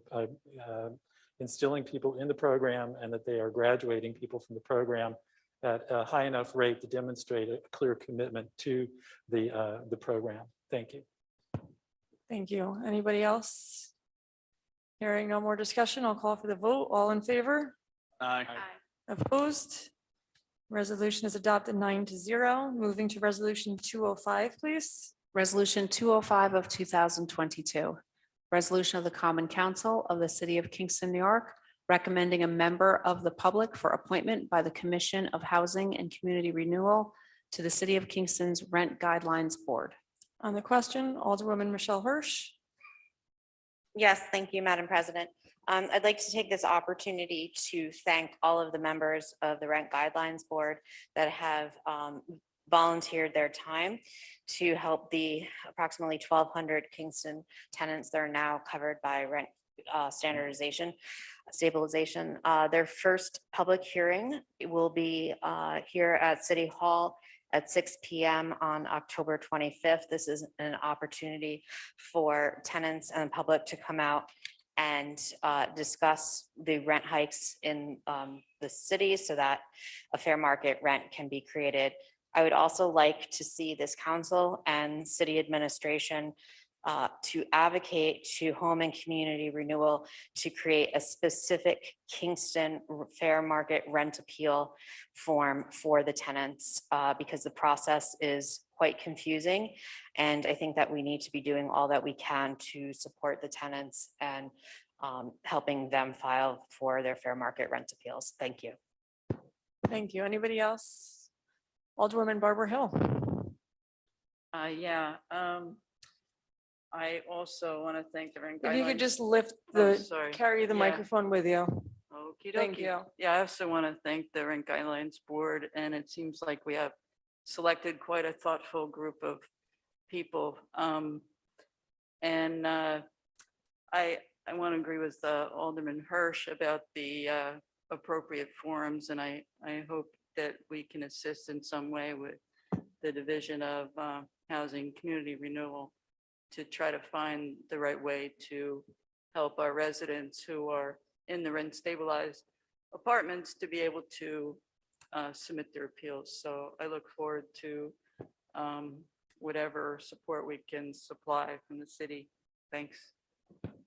instilling people in the program and that they are graduating people from the program at a high enough rate to demonstrate a clear commitment to the program. Thank you. Thank you. Anybody else? Hearing no more discussion, I'll call for the vote. All in favor? Aye. Opposed? Resolution is adopted 9-0. Moving to resolution 205, please. Resolution 205 of 2022. Resolution of the Common Council of the City of Kingston, New York, recommending a member of the public for appointment by the Commission of Housing and Community Renewal to the City of Kingston's Rent Guidelines Board. On the question, Alderwoman Michelle Hirsch. Yes, thank you, Madam President. I'd like to take this opportunity to thank all of the members of the Rent Guidelines Board that have volunteered their time to help the approximately 1,200 Kingston tenants that are now covered by rent stabilization. Their first public hearing will be here at City Hall at 6 p.m. on October 25th. This is an opportunity for tenants and the public to come out and discuss the rent hikes in the city so that a fair market rent can be created. I would also like to see this council and city administration to advocate to Home and Community Renewal to create a specific Kingston fair market rent appeal form for the tenants because the process is quite confusing. And I think that we need to be doing all that we can to support the tenants and helping them file for their fair market rent appeals. Thank you. Thank you. Anybody else? Alderwoman Barbara Hill. I also want to thank the Rent If you could Guidelines. just lift carry the microphone with you. Okey Thank dokey. you. Yeah, I also want to thank the Rent Guidelines Board, and it seems like we have selected quite a thoughtful group of people. I want to agree with Alderman Hirsch about the appropriate forums, and I hope that we can assist in some way with the Division of Housing Community Renewal to try to find the right way to help our residents who are in the rent stabilized apartments to be able to submit their appeals. So I look forward to whatever support we can supply from the city. Thanks.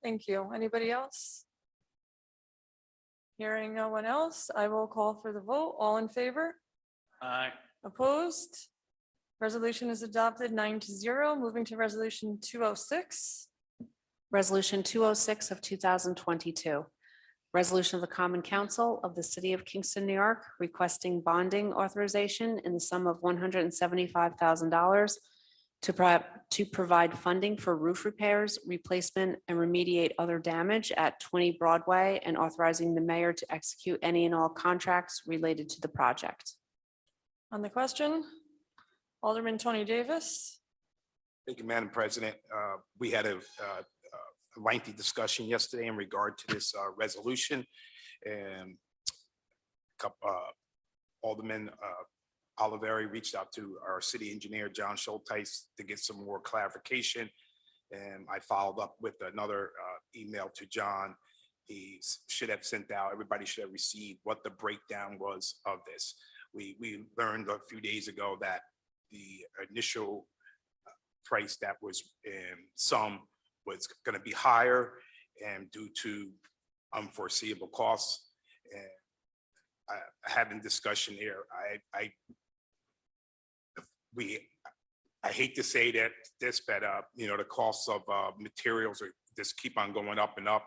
Thank you. Anybody else? Hearing no one else, I will call for the vote. All in favor? Aye. Opposed? Resolution is adopted 9-0. Moving to resolution 206. Resolution 206 of 2022. Resolution of the Common Council of the City of Kingston, New York, requesting bonding authorization in the sum of $175,000 to provide funding for roof repairs, replacement, and remediate other damage at 20 Broadway, and authorizing the mayor to execute any and all contracts related to the project. On the question, Alderman Tony Davis. Thank you, Madam President. We had a lengthy discussion yesterday in regard to this resolution, and Alderman Oliveri reached out to our city engineer, John Schulteis, to get some more clarification. And I followed up with another email to John. He should have sent out, everybody should have received what the breakdown was of this. We learned a few days ago that the initial price that was in some was going to be higher, and due to unforeseeable costs. And having discussion here, I hate to say that this, but the costs of materials are just keep on going up and up.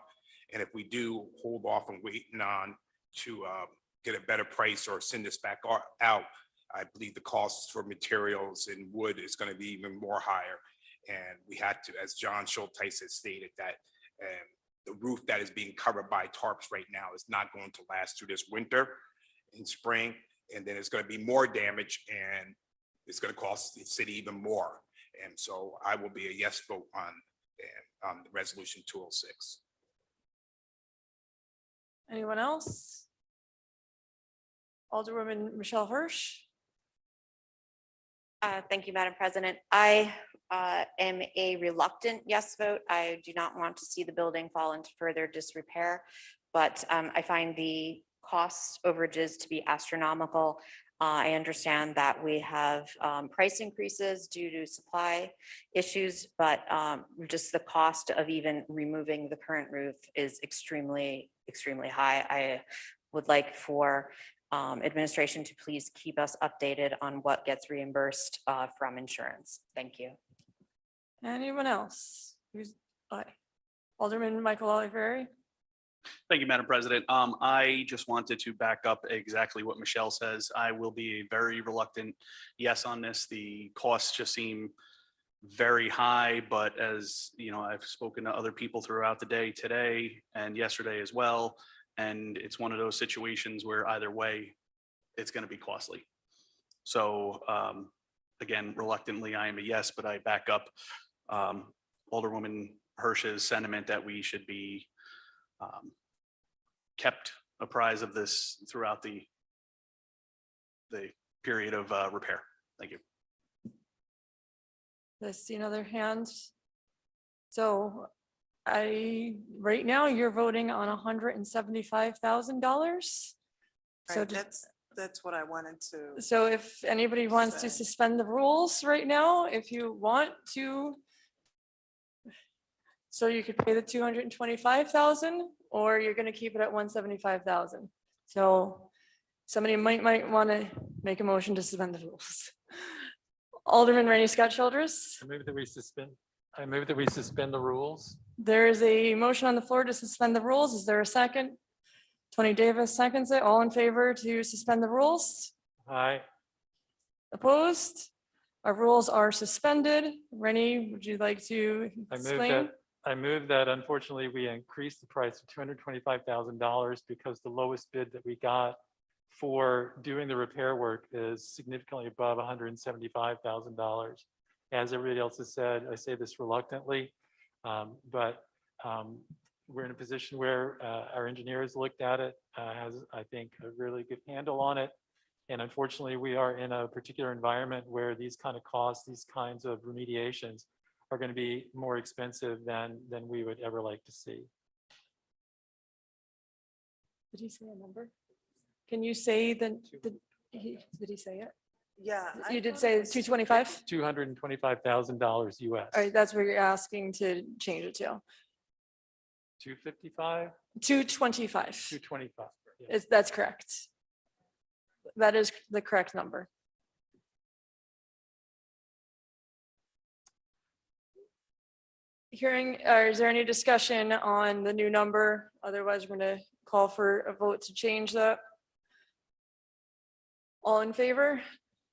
And if we do hold off and waiting on to get a better price or send this back out, I believe the costs for materials and wood is going to be even more higher. And we had to, as John Schulteis has stated, that the roof that is being covered by tarps right now is not going to last through this winter and spring. and then it's going to be more damage, and it's going to cost the city even more. And so I will be a yes vote on the resolution 206. Anyone else? Alderwoman Michelle Hirsch. Thank you, Madam President. I am a reluctant yes vote. I do not want to see the building fall into further disrepair, but I find the cost overages to be astronomical. I understand that we have price increases due to supply issues, but just the cost of even removing the current roof is extremely, extremely high. I would like for administration to please keep us updated on what gets reimbursed from insurance. Thank you. Anyone else? Aye. Alderman Michael Olivieri. Thank you, Madam President. I just wanted to back up exactly what Michelle says. I will be a very reluctant yes on this. The costs just seem very high, but as you know, I've spoken to other people throughout the day today and yesterday as well. And it's one of those situations where either way, it's going to be costly. So again, reluctantly, I am a yes, but I back up Alderwoman Hirsch's sentiment that we should be kept apprised of this throughout the period of repair. Thank you. Let's see another hand. So right now you're voting on $175,000. So Right, that's what I wanted to. so if anybody wants to suspend the rules right now, if you want to. So you could pay the 225,000, or you're gonna keep it at 175,000. So somebody might want to make a motion to suspend the rules. Alderman Rainey Scott Childress. I move that we suspend the rules. There is a motion on the floor to suspend the rules. Is there a second? Tony Davis seconds it. All in favor to suspend the rules? Aye. Opposed? Our rules are suspended. Rennie, would you like to explain? I move that unfortunately we increased the price to $225,000 because the lowest bid that we got for doing the repair work is significantly above $175,000. As everybody else has said, I say this reluctantly, but we're in a position where our engineers looked at it, has, I think, a really good handle on it. And unfortunately, we are in a particular environment where these kind of costs, these kinds of remediations are going to be more expensive than we would ever like to see. Did he say a number? Can you say did he say it? Yeah. You did say 225? $225,000 US. All right, that's where you're asking to change it to. 255, 225. 225. Yeah. That's correct. That is the correct number. Hearing, or is there any discussion on the new number? Otherwise, we're going to call for a vote to change that. All in favor?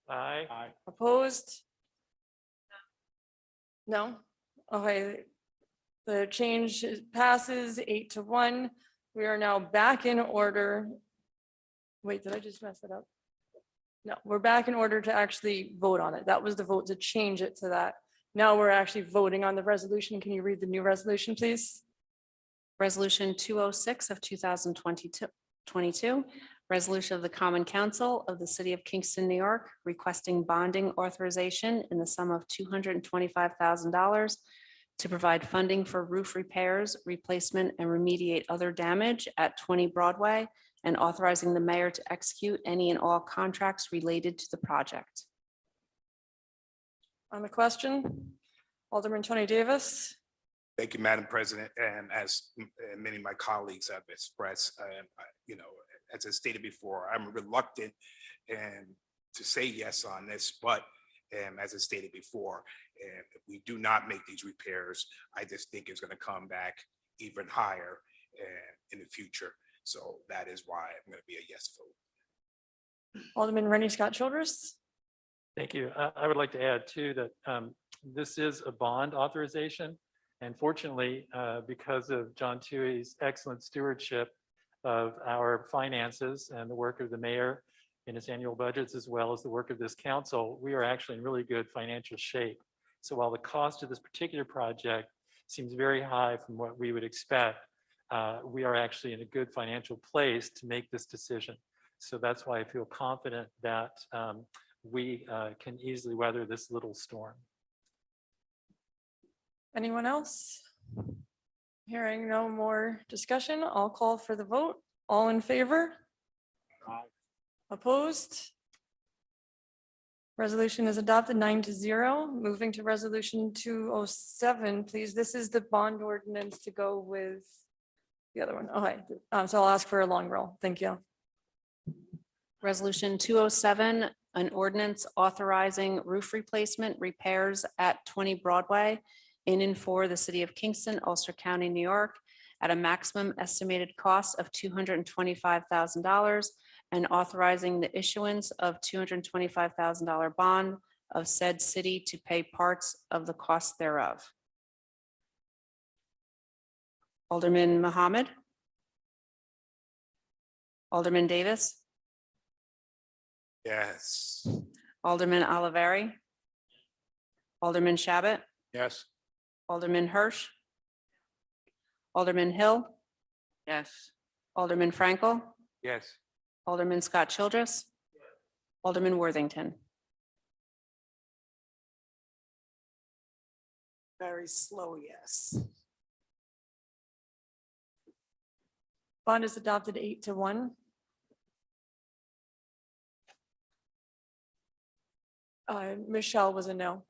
Aye. Opposed? No? Okay. The change passes 8-1. We are now back in order. Wait, did I just mess it up? No, we're back in order to actually vote on it. That was the vote to change it to that. Now we're actually voting on the resolution. Can you read the new resolution, please? Resolution 206 of 2022, resolution of the Common Council of the City of Kingston, New York, requesting bonding authorization in the sum of $225,000 to provide funding for roof repairs, replacement, and remediate other damage at 20 Broadway, and authorizing the mayor to execute any and all contracts related to the project. On the question, Alderman Tony Davis. Thank you, Madam President. And as many of my colleagues have expressed, you know, as I stated before, I'm reluctant to say yes on this, but as I stated before, if we do not make these repairs, I just think it's going to come back even higher in the future. So that is why I'm going to be a yes vote. Alderman Rennie Scott Childress. Thank you. I would like to add too that this is a bond authorization. And fortunately, because of John Tuohy's excellent stewardship of our finances and the work of the mayor in its annual budgets, as well as the work of this council, we are actually in really good financial shape. So while the cost of this particular project seems very high from what we would expect, we are actually in a good financial place to make this decision. So that's why I feel confident that we can easily weather this little storm. Anyone else? Hearing no more discussion, I'll call for the vote. All in favor? Opposed? Resolution is adopted 9-0. Moving to resolution 207, please. This is the bond ordinance to go with the other one. Okay, so I'll ask for a long roll. Thank you. Resolution 207, an ordinance authorizing roof replacement repairs at 20 Broadway in and for the city of Kingston, Ulster County, New York, at a maximum estimated cost of $225,000 and authorizing the issuance of $225,000 bond of said city to pay parts of the cost thereof. Alderman Mohammed. Alderman Davis. Yes. Alderman Oliveri. Alderman Shabbat. Yes. Alderman Hirsch. Alderman Hill. Yes. Alderman Frankel. Yes. Alderman Scott Childress. Alderman Worthington. Very slow, yes. Bond is adopted 8-1. Michelle was a no.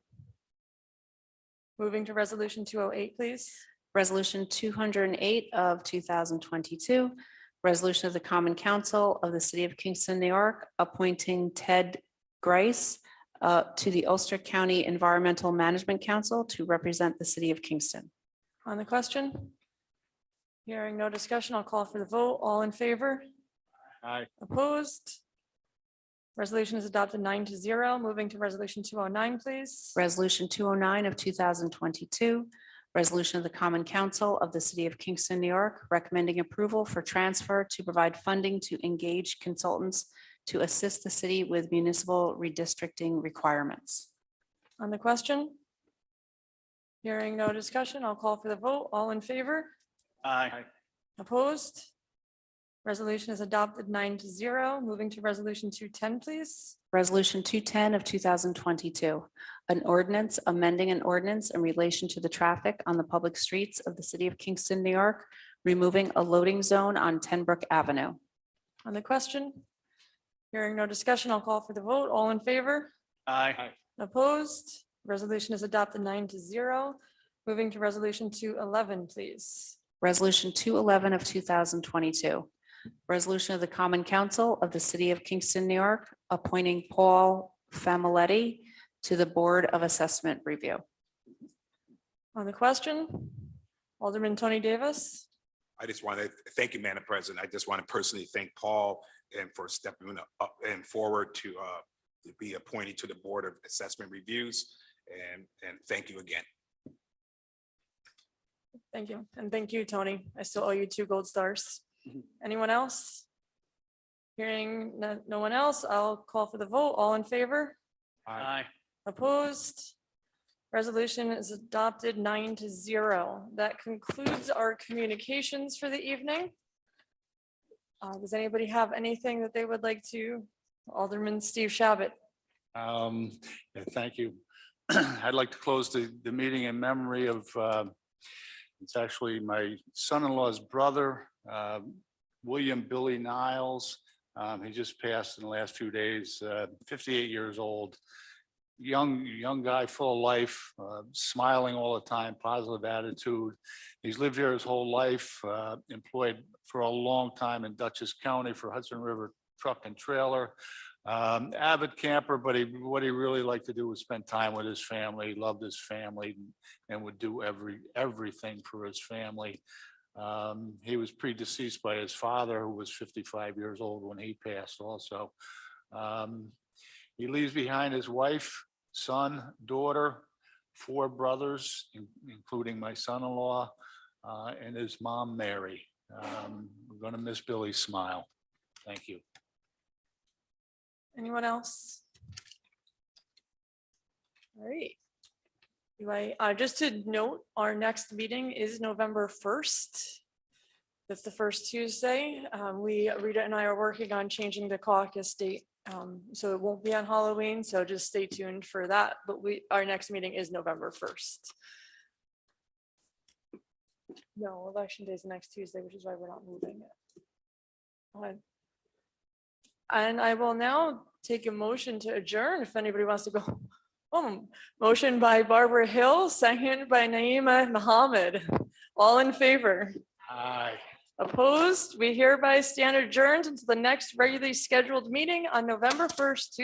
Moving to resolution 208, please. Resolution 208 of 2022, resolution of the Common Council of the City of Kingston, New York, appointing Ted Grice to the Ulster County Environmental Management Council to represent the City of Kingston. On the question? Hearing no discussion, I'll call for the vote. All in favor? Aye. Opposed? Resolution is adopted 9-0. Moving to resolution 209, please. Resolution 209 of 2022, resolution of the Common Council of the City of Kingston, New York, recommending approval for transfer to provide funding to engage consultants to assist the city with municipal redistricting requirements. On the question? Hearing no discussion, I'll call for the vote. All in favor? Aye. Opposed? Resolution is adopted 9-0. Moving to resolution 210, please. Resolution 210 of 2022, an ordinance amending an ordinance in relation to the traffic on the public streets of the City of Kingston, New York, removing a loading zone on Tenbrook Avenue. On the question? Hearing no discussion, I'll call for the vote. All in favor? Aye. Opposed? Resolution is adopted 9-0. Moving to resolution 211, please. Resolution 211 of 2022. Resolution of the Common Council of the City of Kingston, New York, appointing Paul Familetti to the Board of Assessment Review. On the question? Alderman Tony Davis. I just want to thank you, Madam President. I just want to personally thank Paul and for stepping up and forward to be appointed to the Board of Assessment Reviews. And thank you again. Thank you. And thank you, Tony. I still owe you 2 gold stars. Anyone else? Hearing no one else, I'll call for the vote. All in favor? Aye. Opposed? Resolution is adopted 9-0. That concludes our communications for the evening. Does anybody have anything that they would like to? Alderman Steve Shabbat. Yeah, thank you. I'd like to close the meeting in memory of, it's actually my son-in-law's brother, William Billy Niles. He just passed in the last few days, 58 years old. Young guy, full of life, smiling all the time, positive attitude. He's lived here his whole life, employed for a long time in Dutchess County for Hudson River Truck and Trailer. Avid camper, but what he really liked to do was spend time with his family. He loved his family and would do everything for his family. He was predeceased by his father, who was 55 years old when he passed also. He leaves behind his wife, son, daughter, 4 brothers, including my son-in-law, and his mom, Mary. We're going to miss Billy's smile. Thank you. Anyone else? All right. Anyway, just to note, our next meeting is November 1st. That's the first Tuesday. Rita and I are working on changing the caucus date. So it won't be on Halloween, so just stay tuned for that. But our next meeting is November 1st. No, election day is next Tuesday, which is why we're not moving it. And I will now take a motion to adjourn if anybody wants to go home. Motion by Barbara Hill, second by Naima Mohammed. All in favor? Aye. Opposed? We hereby stand adjourned until the next regularly scheduled meeting on November 1st.